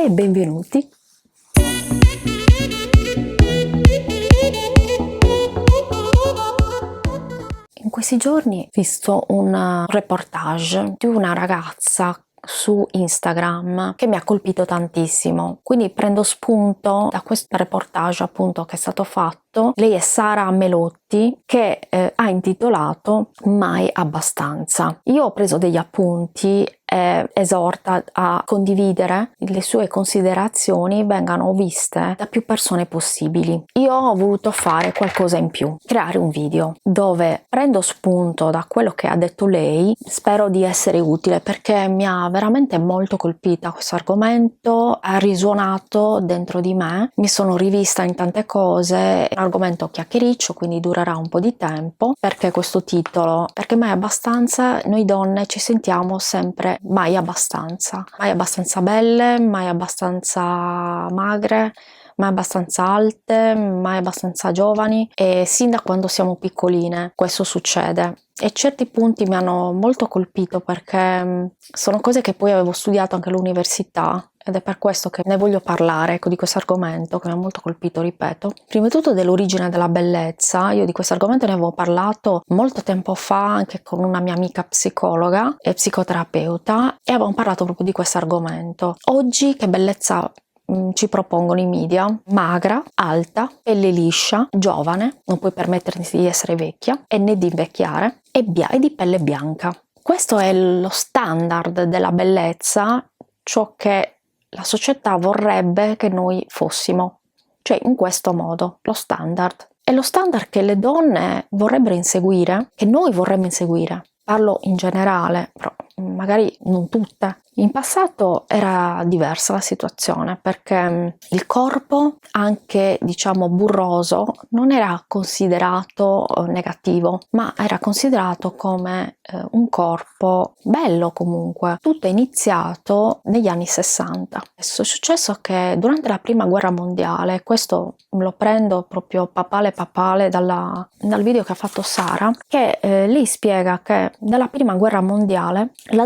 e benvenuti. In questi giorni ho visto un reportage di una ragazza su Instagram che mi ha colpito tantissimo, quindi prendo spunto da questo reportage appunto che è stato fatto. Lei è Sara Melotti, che ha intitolato Mai abbastanza. Io ho preso degli appunti e esorta a condividere le sue considerazioni vengano viste da più persone possibili. Io ho voluto fare qualcosa in più, creare un video dove prendo spunto da quello che ha detto lei. Spero di essere utile perché mi ha veramente molto colpita questo argomento, ha risuonato dentro di me, mi sono rivista in tante cose. È un argomento chiacchiericcio, quindi durerà un po' di tempo. Perché questo titolo? Perché mai abbastanza, noi donne ci sentiamo sempre mai abbastanza belle, mai abbastanza magre, mai abbastanza alte, mai abbastanza giovani, e sin da quando siamo piccoline questo succede. E certi punti mi hanno molto colpito perché sono cose che poi avevo studiato anche all'università ed è per questo che ne voglio parlare, ecco, di questo argomento che mi ha molto colpito, ripeto. Prima di tutto dell'origine della bellezza. Io di questo argomento ne avevo parlato molto tempo fa anche con una mia amica psicologa e psicoterapeuta e avevamo parlato proprio di questo argomento. Oggi che bellezza ci propongono i media? Magra, alta, pelle liscia, giovane, non puoi permetterti di essere vecchia e né di invecchiare, e di pelle bianca. Questo è lo standard della bellezza, ciò che la società vorrebbe che noi fossimo, cioè in questo modo, lo standard. È lo standard che le donne vorrebbero inseguire, che noi vorremmo inseguire. Parlo in generale, però magari non tutte. In passato era diversa la situazione perché il corpo, anche diciamo burroso, non era considerato negativo, ma era considerato come un corpo bello comunque. Tutto è iniziato negli anni 60. È successo che durante la prima guerra mondiale, questo lo prendo proprio papale dal video che ha fatto Sara, che lei spiega che nella prima guerra mondiale la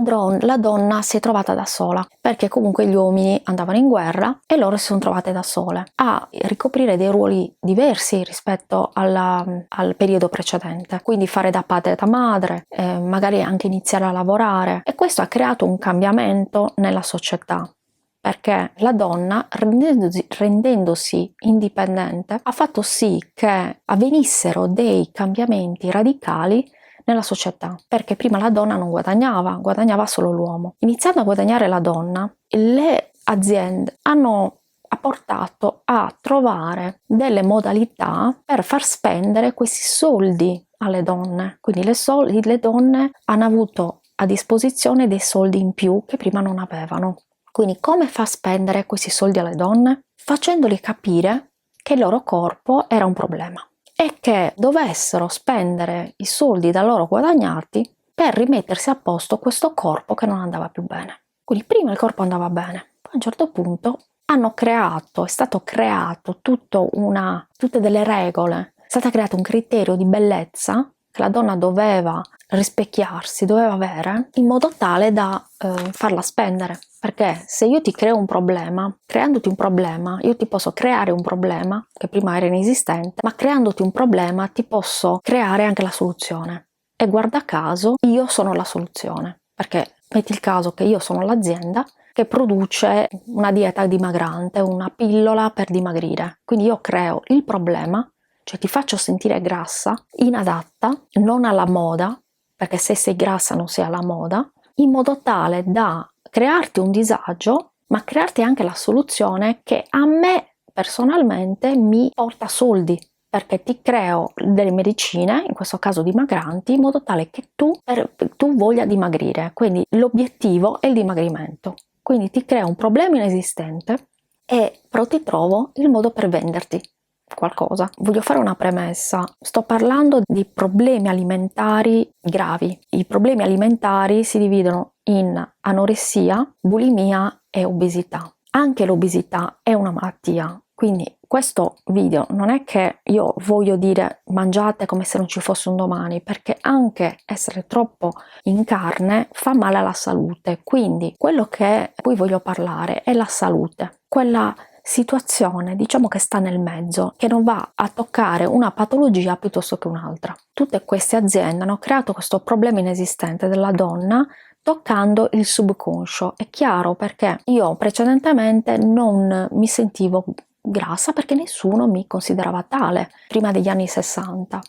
donna si è trovata da sola, perché comunque gli uomini andavano in guerra e loro si sono trovate da sole a ricoprire dei ruoli diversi rispetto al periodo precedente, quindi fare da padre e da madre, magari anche iniziare a lavorare, e questo ha creato un cambiamento nella società. Perché la donna, rendendosi indipendente, ha fatto sì che avvenissero dei cambiamenti radicali nella società, perché prima la donna non guadagnava solo l'uomo. Iniziando a guadagnare la donna, le aziende hanno portato a trovare delle modalità per far spendere questi soldi alle donne. Quindi le donne hanno avuto a disposizione dei soldi in più che prima non avevano. Quindi come far spendere questi soldi alle donne? Facendoli capire che il loro corpo era un problema e che dovessero spendere i soldi da loro guadagnati per rimettersi a posto questo corpo che non andava più bene. Quindi prima il corpo andava bene, poi a un certo punto è stato creato tutte delle regole, è stato creato un criterio di bellezza che la donna doveva rispecchiarsi, doveva avere, in modo tale da farla spendere. Perché se io ti creo un problema, creandoti un problema, io ti posso creare un problema che prima era inesistente, ma creandoti un problema ti posso creare anche la soluzione. E guarda caso, io sono la soluzione. Perché metti il caso che io sono l'azienda che produce una dieta dimagrante, una pillola per dimagrire. Quindi io creo il problema, cioè ti faccio sentire grassa, inadatta, non alla moda, perché se sei grassa non sei alla moda, in modo tale da crearti un disagio, ma crearti anche la soluzione che a me personalmente mi porta soldi, perché ti creo delle medicine, in questo caso dimagranti, in modo tale che tu voglia dimagrire. Quindi l'obiettivo è il dimagrimento. Quindi ti creo un problema inesistente e però ti trovo il modo per venderti qualcosa. Voglio fare una premessa. Sto parlando di problemi alimentari gravi. I problemi alimentari si dividono in anoressia, bulimia e obesità. Anche l'obesità è una malattia, quindi questo video non è che io voglio dire mangiate come se non ci fosse un domani, perché anche essere troppo in carne fa male alla salute. Quindi quello che poi voglio parlare è la salute, quella situazione, diciamo, che sta nel mezzo, che non va a toccare una patologia piuttosto che un'altra. Tutte queste aziende hanno creato questo problema inesistente della donna toccando il subconscio. È chiaro, perché io precedentemente non mi sentivo grassa perché nessuno mi considerava tale prima degli anni 60.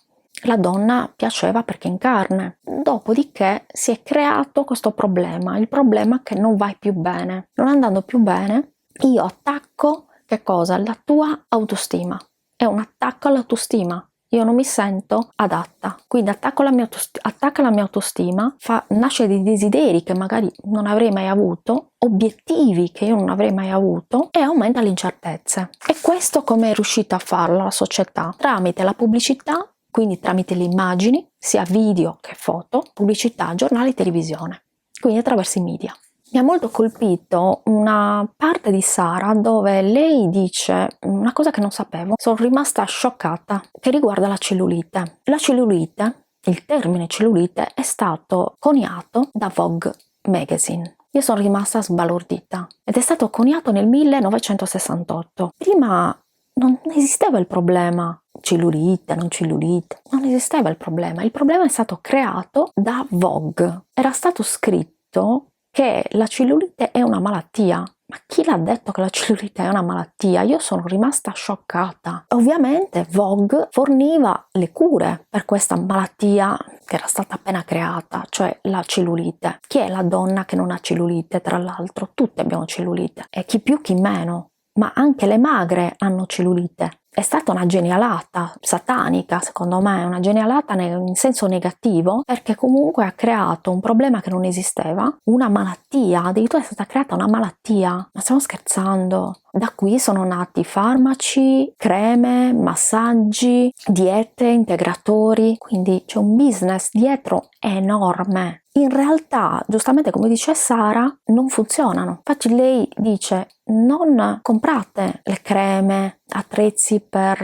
La donna piaceva perché in carne. Dopodiché si è creato questo problema, il problema che non vai più bene. Non andando più bene, io attacco che cosa? La tua autostima. È un attacco all'autostima. Io non mi sento adatta, quindi attacca la mia autostima, nasce dei desideri che magari non avrei mai avuto, obiettivi che io non avrei mai avuto, e aumenta le incertezze. E questo come è riuscita a farlo la società? Tramite la pubblicità, quindi tramite le immagini, sia video che foto, pubblicità, giornali, televisione, quindi attraverso i media. Mi ha molto colpito una parte di Sara dove lei dice una cosa che non sapevo, sono rimasta scioccata, che riguarda la cellulite. La cellulite, il termine cellulite, è stato coniato da Vogue Magazine. Io sono rimasta sbalordita ed è stato coniato nel 1968. Prima non esisteva il problema cellulite, non cellulite, non esisteva il problema è stato creato da Vogue. Era stato scritto che la cellulite è una malattia. Ma chi l'ha detto che la cellulite è una malattia? Io sono rimasta scioccata. Ovviamente Vogue forniva le cure per questa malattia che era stata appena creata, cioè la cellulite. Chi è la donna che non ha cellulite? Tra l'altro, tutte abbiamo cellulite, e chi più chi meno. Ma anche le magre hanno cellulite. È stata una genialata satanica, secondo me, una genialata in senso negativo, perché comunque ha creato un problema che non esisteva, una malattia, addirittura è stata creata una malattia. Ma stiamo scherzando? Da qui sono nati farmaci, creme, massaggi, diete, integratori, quindi c'è un business dietro enorme. In realtà, giustamente come dice Sara, non funzionano. Infatti lei dice: non comprate le creme, attrezzi per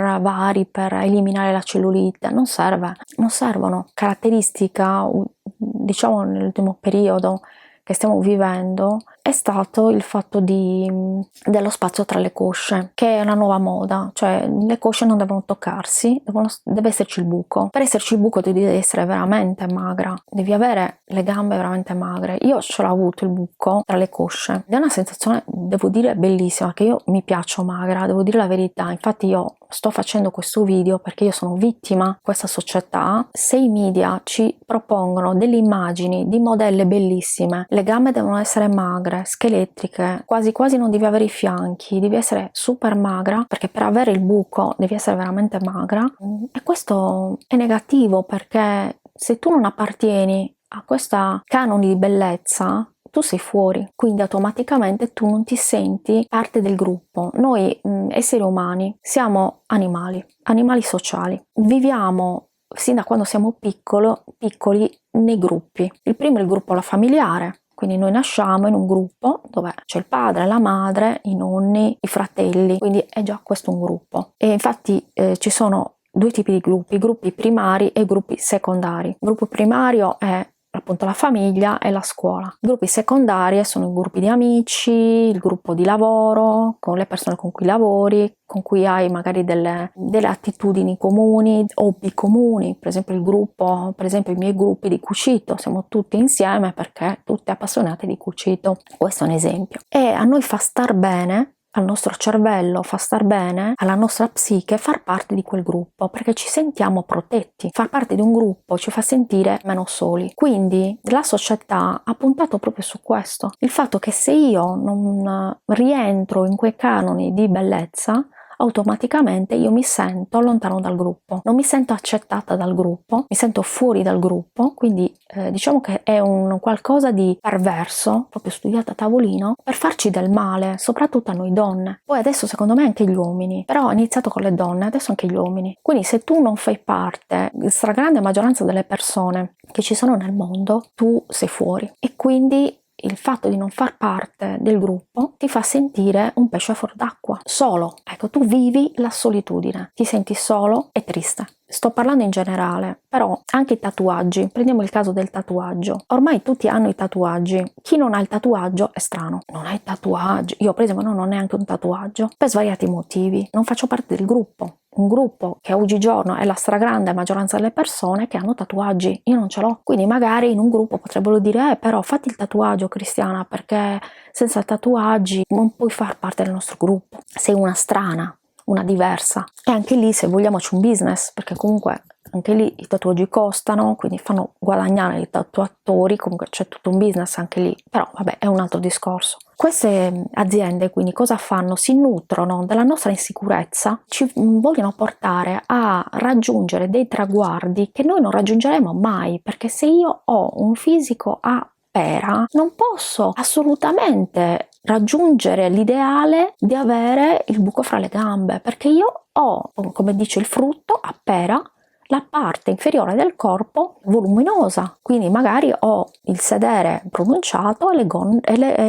eliminare la cellulite, non servono. Caratteristica, diciamo, nell'ultimo periodo che stiamo vivendo è stato il fatto dello spazio tra le cosce, che è una nuova moda, cioè le cosce non devono toccarsi, deve esserci il buco. Per esserci il buco devi essere veramente magra, devi avere le gambe veramente magre. Io ce l'ho avuto il buco tra le cosce ed è una sensazione, devo dire, bellissima, che io mi piaccio magra, devo dire la verità. Infatti io sto facendo questo video perché io sono vittima di questa società. Se i media ci propongono delle immagini di modelle bellissime, le gambe devono essere magre, scheletriche, quasi quasi non devi avere i fianchi, devi essere super magra, perché per avere il buco devi essere veramente magra. E questo è negativo, perché se tu non appartieni a questa canoni di bellezza, tu sei fuori, quindi automaticamente tu non ti senti parte del gruppo. Noi esseri umani siamo animali sociali, viviamo sin da quando siamo piccoli nei gruppi. Il primo è il gruppo familiare, quindi noi nasciamo in un gruppo dove c'è il padre, la madre, i nonni, i fratelli, quindi è già questo un gruppo. E infatti ci sono due tipi di gruppi, gruppi primari e gruppi secondari. Il gruppo primario è appunto la famiglia e la scuola. I gruppi secondari sono i gruppi di amici, il gruppo di lavoro, con le persone con cui lavori, con cui hai magari delle attitudini comuni, hobby comuni. Per esempio i miei gruppi di cucito, siamo tutti insieme perché tutti appassionati di cucito. Questo è un esempio. E a noi fa star bene, al nostro cervello fa star bene, alla nostra psiche, far parte di quel gruppo, perché ci sentiamo protetti. Far parte di un gruppo ci fa sentire meno soli. Quindi la società ha puntato proprio su questo, il fatto che se io non rientro in quei canoni di bellezza, automaticamente io mi sento lontano dal gruppo, non mi sento accettata dal gruppo, mi sento fuori dal gruppo. Quindi diciamo che è un qualcosa di perverso, proprio studiato a tavolino, per farci del male, soprattutto a noi donne. Poi adesso secondo me anche gli uomini, però ho iniziato con le donne, adesso anche gli uomini. Quindi se tu non fai parte, la stragrande maggioranza delle persone che ci sono nel mondo, tu sei fuori. E quindi il fatto di non far parte del gruppo ti fa sentire un pesce fuor d'acqua, solo. Ecco, tu vivi la solitudine, ti senti solo e triste. Sto parlando in generale, però anche i tatuaggi, prendiamo il caso del tatuaggio. Ormai tutti hanno i tatuaggi, chi non ha il tatuaggio è strano. Non hai tatuaggi? Io per esempio non ho neanche un tatuaggio, per svariati motivi. Non faccio parte del gruppo. Un gruppo che oggigiorno è la stragrande maggioranza delle persone che hanno tatuaggi, io non ce l'ho. Quindi magari in un gruppo potrebbero dire però fatti il tatuaggio, Cristiana, perché senza tatuaggi non puoi far parte del nostro gruppo, sei una strana, una diversa. E anche lì, se vogliamo, c'è un business, perché comunque anche lì i tatuaggi costano, quindi fanno guadagnare i tatuatori, comunque c'è tutto un business anche lì, però vabbè, è un altro discorso. Queste aziende quindi cosa fanno? Si nutrono della nostra insicurezza, ci vogliono portare a raggiungere dei traguardi che noi non raggiungeremo mai, perché se io ho un fisico a pera non posso assolutamente raggiungere l'ideale di avere il buco fra le gambe, perché io ho, come dice il frutto, a pera, la parte inferiore del corpo voluminosa, quindi magari ho il sedere pronunciato e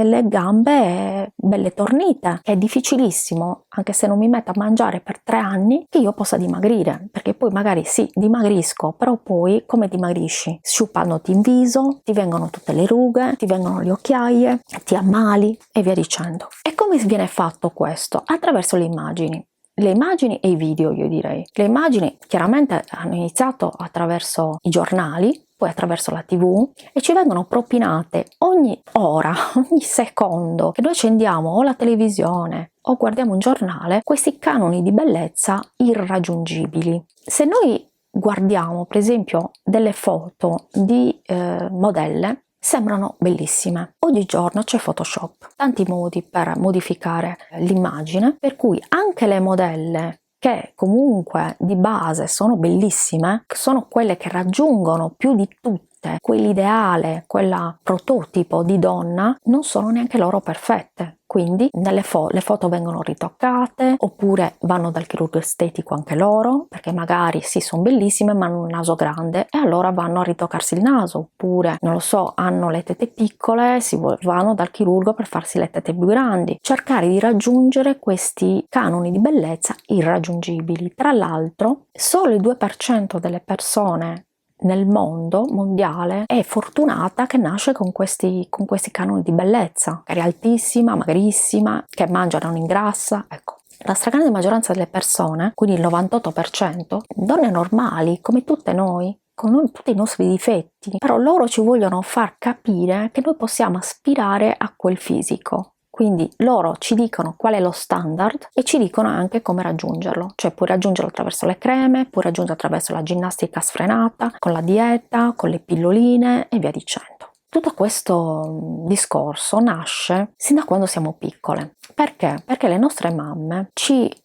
le gambe belle tornite. È difficilissimo, anche se non mi metto a mangiare per 3 anni, che io possa dimagrire, perché poi magari sì, dimagrisco, però poi come dimagrisci? Sciupandoti in viso, ti vengono tutte le rughe, ti vengono le occhiaie, ti ammali e via dicendo. E come viene fatto questo? Attraverso le immagini. Le immagini e i video, io direi. Le immagini chiaramente hanno iniziato attraverso i giornali, poi attraverso la TV, e ci vengono propinate ogni ora, ogni secondo che noi accendiamo o la televisione o guardiamo un giornale, questi canoni di bellezza irraggiungibili. Se noi guardiamo per esempio delle foto di modelle, sembrano bellissime. Oggigiorno c'è Photoshop, tanti modi per modificare l'immagine, per cui anche le modelle che comunque di base sono bellissime, sono quelle che raggiungono più di tutte quell'ideale, quella prototipo di donna, non sono neanche loro perfette. Quindi le foto vengono ritoccate oppure vanno dal chirurgo estetico anche loro, perché magari sì, sono bellissime ma hanno un naso grande e allora vanno a ritoccarsi il naso, oppure non lo so, hanno le tette piccole, vanno dal chirurgo per farsi le tette più grandi. Cercare di raggiungere questi canoni di bellezza irraggiungibili. Tra l'altro solo il 2% delle persone nel mondo mondiale è fortunata che nasce con questi canoni di bellezza, che è altissima, magrissima, che mangia e non ingrassa. Ecco, la stragrande maggioranza delle persone, quindi il 98%, donne normali come tutte noi, con noi tutti i nostri difetti, però loro ci vogliono far capire che noi possiamo aspirare a quel fisico. Quindi loro ci dicono qual è lo standard e ci dicono anche come raggiungerlo, cioè puoi raggiungerlo attraverso le creme, puoi raggiungerlo attraverso la ginnastica sfrenata, con la dieta, con le pilloline e via dicendo. Tutto questo discorso nasce sin da quando siamo piccole. Perché? Perché le nostre mamme,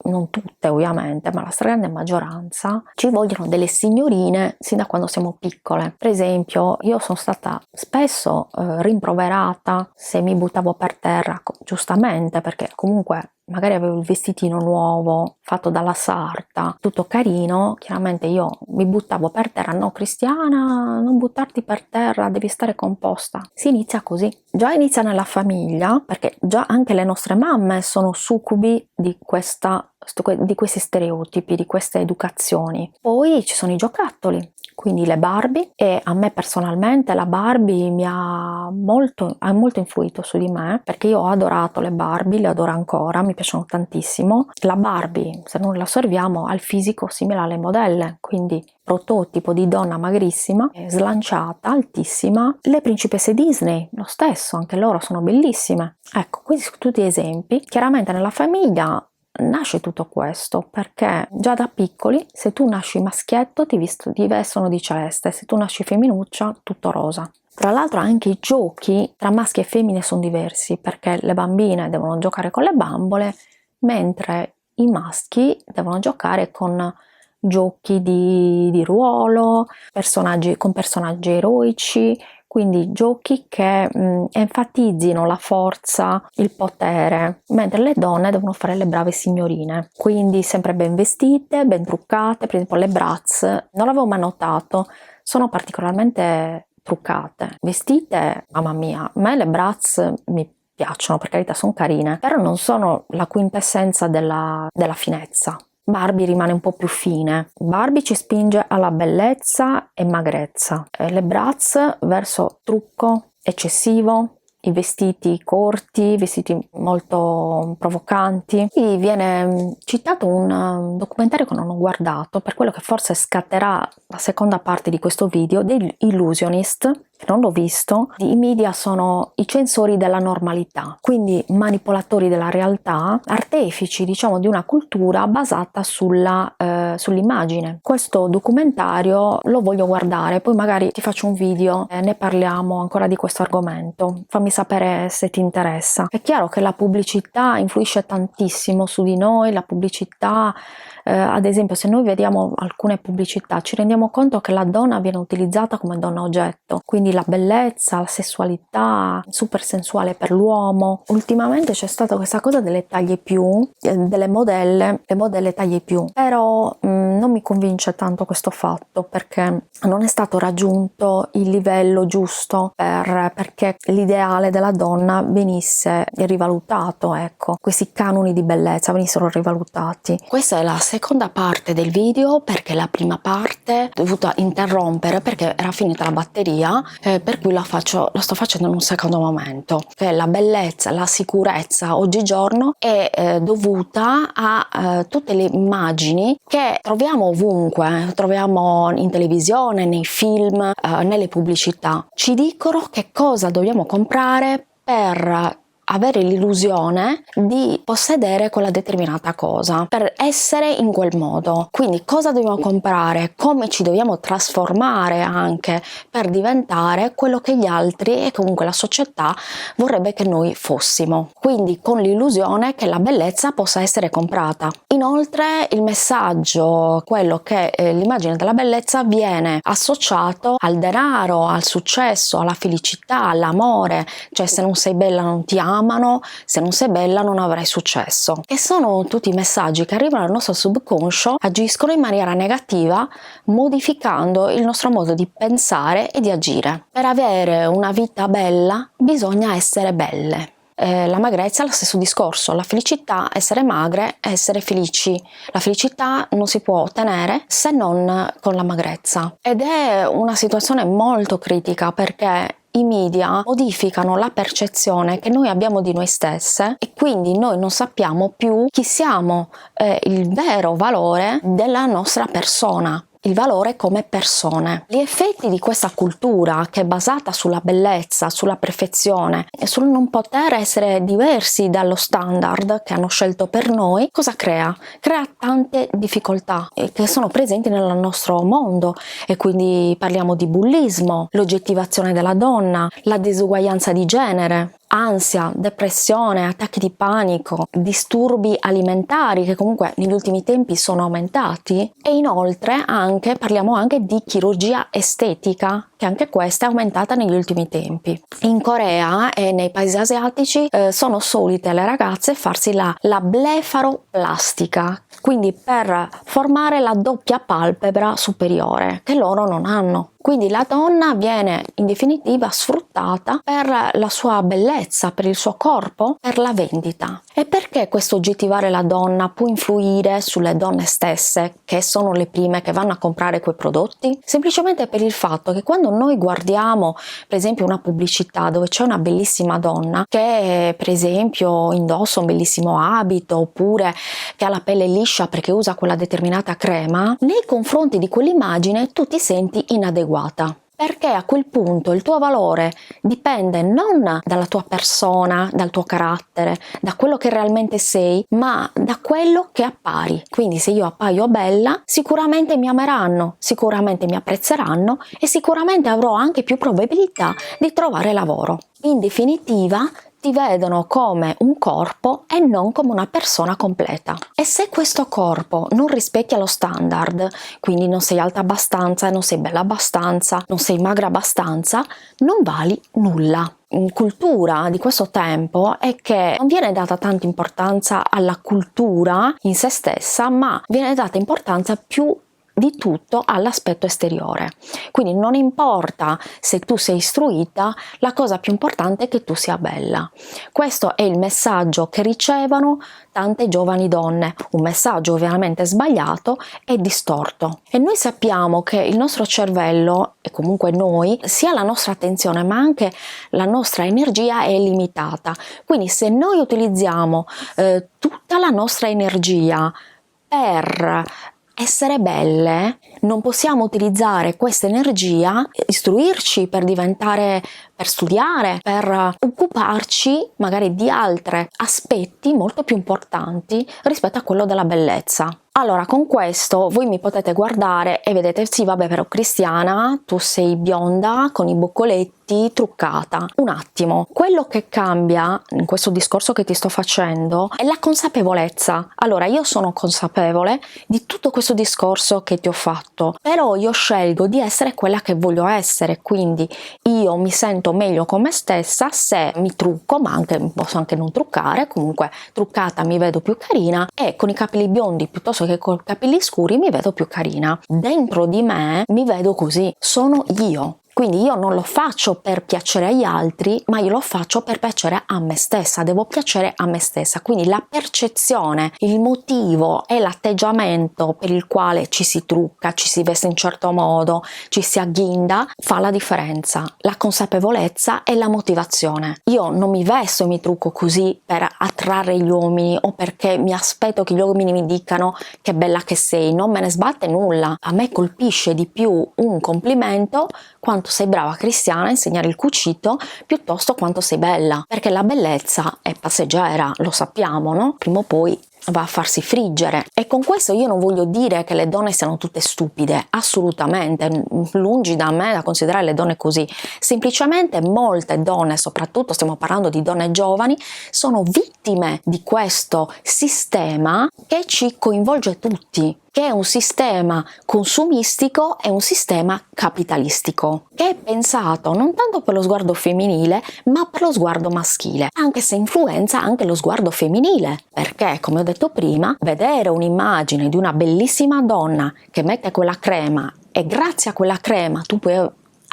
non tutte ovviamente, ma la stragrande maggioranza, ci vogliono delle signorine sin da quando siamo piccole. Per esempio, io sono stata spesso rimproverata se mi buttavo per terra, giustamente, perché comunque magari avevo il vestitino nuovo fatto dalla sarta, tutto carino, chiaramente io mi buttavo per terra. No, Cristiana, non buttarti per terra, devi stare composta. Si inizia così. Già inizia nella famiglia, perché già anche le nostre mamme sono succubi di questi stereotipi, di queste educazioni. Poi ci sono i giocattoli, quindi le Barbie, e a me personalmente la Barbie ha molto influito su di me, perché io ho adorato le Barbie, le adoro ancora, mi piacciono tantissimo. La Barbie, se non la osserviamo, ha il fisico simile alle modelle, quindi prototipo di donna magrissima, slanciata, altissima. Le principesse Disney, lo stesso, anche loro sono bellissime. Ecco, questi sono tutti esempi. Chiaramente nella famiglia nasce tutto questo, perché già da piccoli, se tu nasci maschietto ti vestono di celeste, se tu nasci femminuccia tutto rosa. Tra l'altro anche i giochi tra maschi e femmine sono diversi, perché le bambine devono giocare con le bambole, mentre i maschi devono giocare con giochi di ruolo, con personaggi eroici, quindi giochi che enfatizzino la forza, il potere, mentre le donne devono fare le brave signorine, quindi sempre ben vestite, ben truccate. Per esempio le Bratz, non l'avevo mai notato, sono particolarmente truccate. Vestite, mamma mia, a me le Bratz mi piacciono, per carità, sono carine, però non sono la quintessenza della finezza. Barbie rimane un po' più fine. Barbie ci spinge alla bellezza e magrezza. Le Bratz verso trucco eccessivo, i vestiti corti, vestiti molto provocanti. Qui viene citato un documentario che non ho guardato, per quello che forse scatterà la seconda parte di questo video, degli Illusionist, che non l'ho visto. I media sono i censori della normalità, quindi manipolatori della realtà, artefici, diciamo, di una cultura basata sull'immagine. Questo documentario lo voglio guardare, poi magari ti faccio un video e ne parliamo ancora di questo argomento. Fammi sapere se ti interessa. È chiaro che la pubblicità influisce tantissimo su di noi, la pubblicità, ad esempio, se noi vediamo alcune pubblicità ci rendiamo conto che la donna viene utilizzata come donna oggetto, quindi la bellezza, la sessualità super sensuale per l'uomo. Ultimamente c'è stata questa cosa delle taglie più, delle modelle, le modelle taglie più, però non mi convince tanto questo fatto, perché non è stato raggiunto il livello giusto perché l'ideale della donna venisse rivalutato, ecco, questi canoni di bellezza venissero rivalutati. Questa è la seconda parte del video, perché la prima parte ho dovuto interrompere perché era finita la batteria, per cui la sto facendo in un secondo momento. Che la bellezza, la sicurezza oggigiorno è dovuta a tutte le immagini che troviamo ovunque, troviamo in televisione, nei film, nelle pubblicità. Ci dicono che cosa dobbiamo comprare per avere l'illusione di possedere quella determinata cosa, per essere in quel modo. Quindi cosa dobbiamo comprare, come ci dobbiamo trasformare anche per diventare quello che gli altri e comunque la società vorrebbe che noi fossimo, quindi con l'illusione che la bellezza possa essere comprata. Inoltre il messaggio, quello che l'immagine della bellezza viene associato al denaro, al successo, alla felicità, all'amore, cioè se non sei bella non ti amano, se non sei bella non avrai successo. E sono tutti messaggi che arrivano al nostro subconscio, agiscono in maniera negativa, modificando il nostro modo di pensare e di agire. Per avere una vita bella bisogna essere belle. La magrezza è lo stesso discorso, la felicità, essere magre, essere felici. La felicità non si può ottenere se non con la magrezza. Ed è una situazione molto critica, perché i media modificano la percezione che noi abbiamo di noi stesse e quindi noi non sappiamo più chi siamo, il vero valore della nostra persona. Il valore come persone. Gli effetti di questa cultura, che è basata sulla bellezza, sulla perfezione e sul non poter essere diversi dallo standard che hanno scelto per noi, cosa crea? Crea tante difficoltà che sono presenti nel nostro mondo, e quindi parliamo di bullismo, l'oggettivazione della donna, la disuguaglianza di genere, ansia, depressione, attacchi di panico, disturbi alimentari che comunque negli ultimi tempi sono aumentati, e inoltre parliamo anche di chirurgia estetica, che anche questa è aumentata negli ultimi tempi. In Corea e nei paesi asiatici sono solite le ragazze farsi la blefaroplastica, quindi per formare la doppia palpebra superiore, che loro non hanno. Quindi la donna viene in definitiva sfruttata per la sua bellezza, per il suo corpo, per la vendita. E perché questo oggettivare la donna può influire sulle donne stesse, che sono le prime che vanno a comprare quei prodotti? Semplicemente per il fatto che quando noi guardiamo, per esempio, una pubblicità dove c'è una bellissima donna che, per esempio, indossa un bellissimo abito, oppure che ha la pelle liscia perché usa quella determinata crema, nei confronti di quell'immagine tu ti senti inadeguata. Perché a quel punto il tuo valore dipende non dalla tua persona, dal tuo carattere, da quello che realmente sei, ma da quello che appari. Quindi se io appaio bella, sicuramente mi ameranno, sicuramente mi apprezzeranno e sicuramente avrò anche più probabilità di trovare lavoro. In definitiva, ti vedono come un corpo e non come una persona completa. E se questo corpo non rispecchia lo standard, quindi non sei alta abbastanza, non sei bella abbastanza, non sei magra abbastanza, non vali nulla. In cultura di questo tempo è che non viene data tanta importanza alla cultura in se stessa, ma viene data importanza più di tutto all'aspetto esteriore. Quindi non importa se tu sei istruita, la cosa più importante è che tu sia bella. Questo è il messaggio che ricevono tante giovani donne, un messaggio ovviamente sbagliato e distorto. E noi sappiamo che il nostro cervello, e comunque noi, sia la nostra attenzione ma anche la nostra energia è limitata. Quindi se noi utilizziamo tutta la nostra energia per essere belle, non possiamo utilizzare questa energia, istruirci per studiare, per occuparci magari di altri aspetti molto più importanti rispetto a quello della bellezza. Allora, con questo voi mi potete guardare e vedete, sì vabbè, però Cristiana, tu sei bionda con i boccoletti, truccata. Un attimo, quello che cambia in questo discorso che ti sto facendo è la consapevolezza. Allora, io sono consapevole di tutto questo discorso che ti ho fatto, però io scelgo di essere quella che voglio essere, quindi io mi sento meglio con me stessa se mi trucco, ma posso anche non truccare, comunque truccata mi vedo più carina e con i capelli biondi piuttosto che con i capelli scuri mi vedo più carina. Dentro di me mi vedo così, sono io. Quindi io non lo faccio per piacere agli altri, ma io lo faccio per piacere a me stessa, devo piacere a me stessa. Quindi la percezione, il motivo e l'atteggiamento per il quale ci si trucca, ci si veste in certo modo, ci si agghinda, fa la differenza. La consapevolezza e la motivazione. Io non mi vesto e mi trucco così per attrarre gli uomini o perché mi aspetto che gli uomini mi dicano che bella che sei, non me ne sbatte nulla. A me colpisce di più un complimento quanto sei brava Cristiana a insegnare il cucito piuttosto quanto sei bella, perché la bellezza è passeggera, lo sappiamo, no? Prima o poi va a farsi friggere. E con questo io non voglio dire che le donne siano tutte stupide, assolutamente, lungi da me da considerare le donne così. Semplicemente molte donne, soprattutto stiamo parlando di donne giovani, sono vittime di questo sistema che ci coinvolge tutti, che è un sistema consumistico e un sistema capitalistico, che è pensato non tanto per lo sguardo femminile, ma per lo sguardo maschile, anche se influenza anche lo sguardo femminile, perché, come ho detto prima, vedere un'immagine di una bellissima donna che mette quella crema e grazie a quella crema tu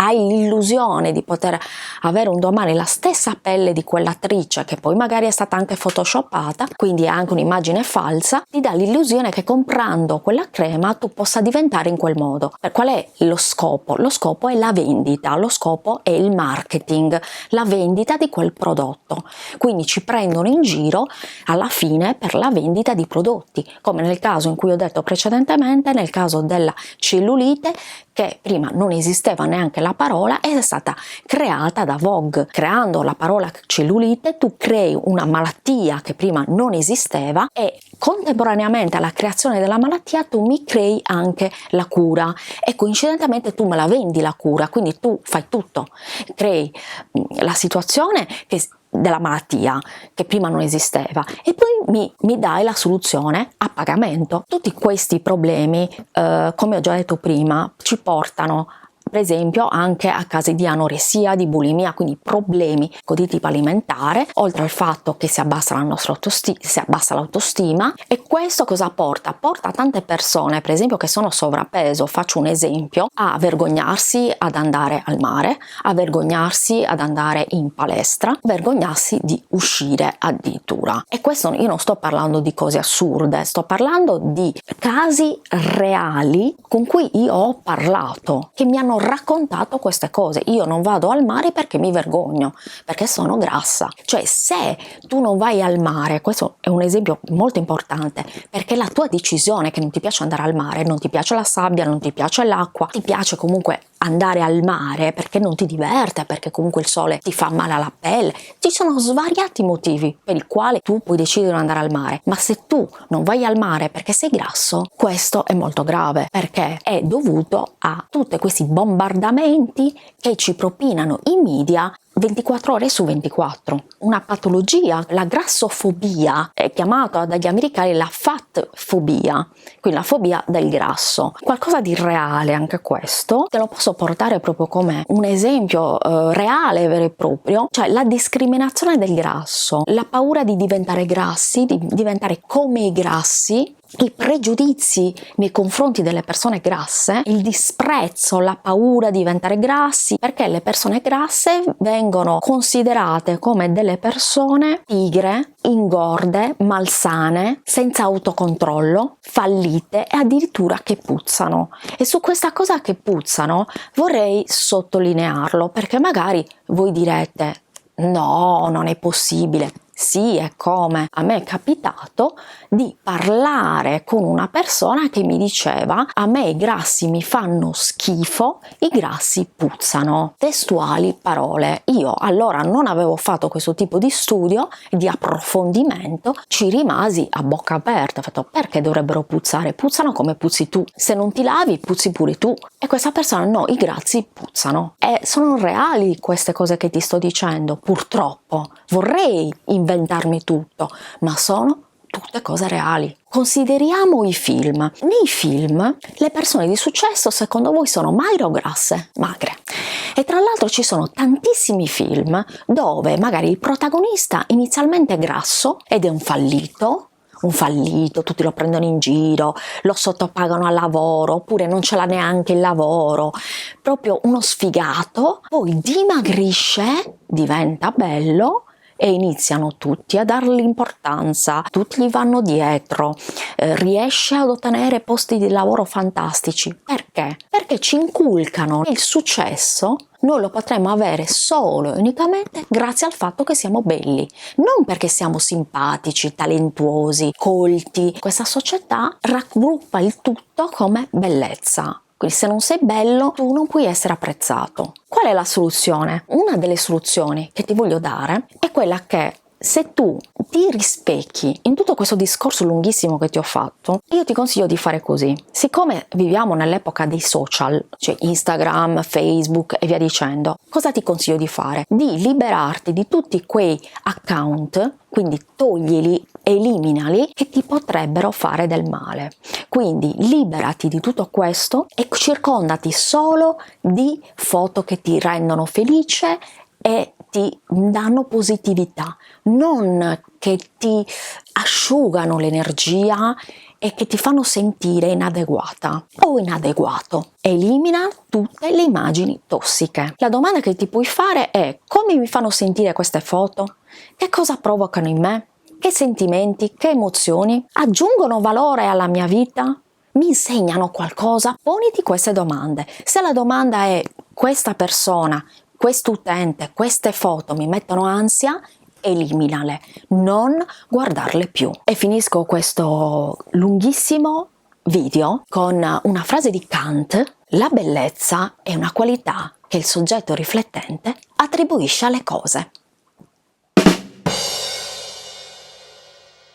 hai l'illusione di poter avere un domani la stessa pelle di quell'attrice che poi magari è stata anche photoshoppata, quindi è anche un'immagine falsa, ti dà l'illusione che comprando quella crema tu possa diventare in quel modo. Qual è lo scopo? Lo scopo è la vendita, lo scopo è il marketing, la vendita di quel prodotto. Quindi ci prendono in giro alla fine per la vendita di prodotti, come nel caso in cui ho detto precedentemente, nel caso della cellulite, che prima non esisteva neanche la parola ed è stata creata da Vogue. Creando la parola cellulite tu crei una malattia che prima non esisteva e contemporaneamente alla creazione della malattia tu mi crei anche la cura e coincidentemente tu me la vendi la cura, quindi tu fai tutto, crei la situazione della malattia che prima non esisteva e poi mi dai la soluzione a pagamento. Tutti questi problemi, come ho già detto prima, ci portano per esempio anche a casi di anoressia, di bulimia, quindi problemi di tipo alimentare, oltre al fatto che si abbassa la nostra l'autostima. E questo cosa porta? Porta tante persone, per esempio che sono sovrappeso, faccio un esempio, a vergognarsi ad andare al mare, a vergognarsi ad andare in palestra, a vergognarsi di uscire addirittura. E questo io non sto parlando di cose assurde, sto parlando di casi reali con cui io ho parlato, che mi hanno raccontato queste cose. Io non vado al mare perché mi vergogno, perché sono grassa. Cioè, se tu non vai al mare, questo è un esempio molto importante, perché la tua decisione che non ti piace andare al mare, non ti piace la sabbia, non ti piace l'acqua, ti piace comunque andare al mare perché non ti diverte, perché comunque il sole ti fa male alla pelle. Ci sono svariati motivi per i quali tu puoi decidere di non andare al mare, ma se tu non vai al mare perché sei grasso, questo è molto grave, perché è dovuto a tutti questi bombardamenti che ci propinano i media 24 ore su 24. Una patologia, la grassofobia, è chiamata dagli americani la fat phobia, quindi la fobia del grasso. Qualcosa di reale anche questo, te lo posso portare proprio come un esempio reale vero e proprio, cioè la discriminazione del grasso, la paura di diventare grassi, di diventare come i grassi, i pregiudizi nei confronti delle persone grasse, il disprezzo, la paura di diventare grassi, perché le persone grasse vengono considerate come delle persone pigre, ingorde, malsane, senza autocontrollo, fallite e addirittura che puzzano. E su questa cosa che puzzano vorrei sottolinearlo, perché magari voi direte: no, non è possibile. Sì, è come a me è capitato di parlare con una persona che mi diceva: a me i grassi mi fanno schifo, i grassi puzzano. Testuali parole. Io allora non avevo fatto questo tipo di studio, di approfondimento, ci rimasi a bocca aperta, ho detto: perché dovrebbero puzzare? Puzzano come puzzi tu. Se non ti lavi, puzzi pure tu. E questa persona: no, i grassi puzzano. E sono reali queste cose che ti sto dicendo, purtroppo. Vorrei inventarmi tutto, ma sono tutte cose reali. Consideriamo i film. Nei film le persone di successo secondo voi sono magre o grasse? Magre. E tra l'altro ci sono tantissimi film dove magari il protagonista inizialmente è grasso ed è un fallito, tutti lo prendono in giro, lo sottopagano al lavoro, oppure non ce l'ha neanche il lavoro, proprio uno sfigato, poi dimagrisce, diventa bello e iniziano tutti a dargli importanza, tutti gli vanno dietro, riesce ad ottenere posti di lavoro fantastici. Perché? Perché ci inculcano il successo. Noi lo potremmo avere solo e unicamente grazie al fatto che siamo belli, non perché siamo simpatici, talentuosi, colti. Questa società raggruppa il tutto come bellezza. Quindi se non sei bello, tu non puoi essere apprezzato. Qual è la soluzione? Una delle soluzioni che ti voglio dare è quella che, se tu ti rispecchi in tutto questo discorso lunghissimo che ti ho fatto, io ti consiglio di fare così. Siccome viviamo nell'epoca dei social, cioè Instagram, Facebook e via dicendo, cosa ti consiglio di fare? Di liberarti di tutti quei account, quindi toglili, eliminali, che ti potrebbero fare del male. Quindi liberati di tutto questo e circondati solo di foto che ti rendono felice e ti danno positività, non che ti asciugano l'energia e che ti fanno sentire inadeguata o inadeguato. Elimina tutte le immagini tossiche. La domanda che ti puoi fare è: come mi fanno sentire queste foto? Che cosa provocano in me? Che sentimenti, che emozioni? Aggiungono valore alla mia vita? Mi insegnano qualcosa? Poniti queste domande. Se la domanda è: questa persona, quest'utente, queste foto mi mettono ansia, eliminale, non guardarle più. E finisco questo lunghissimo video con una frase di Kant: la bellezza è una qualità che il soggetto riflettente attribuisce alle cose.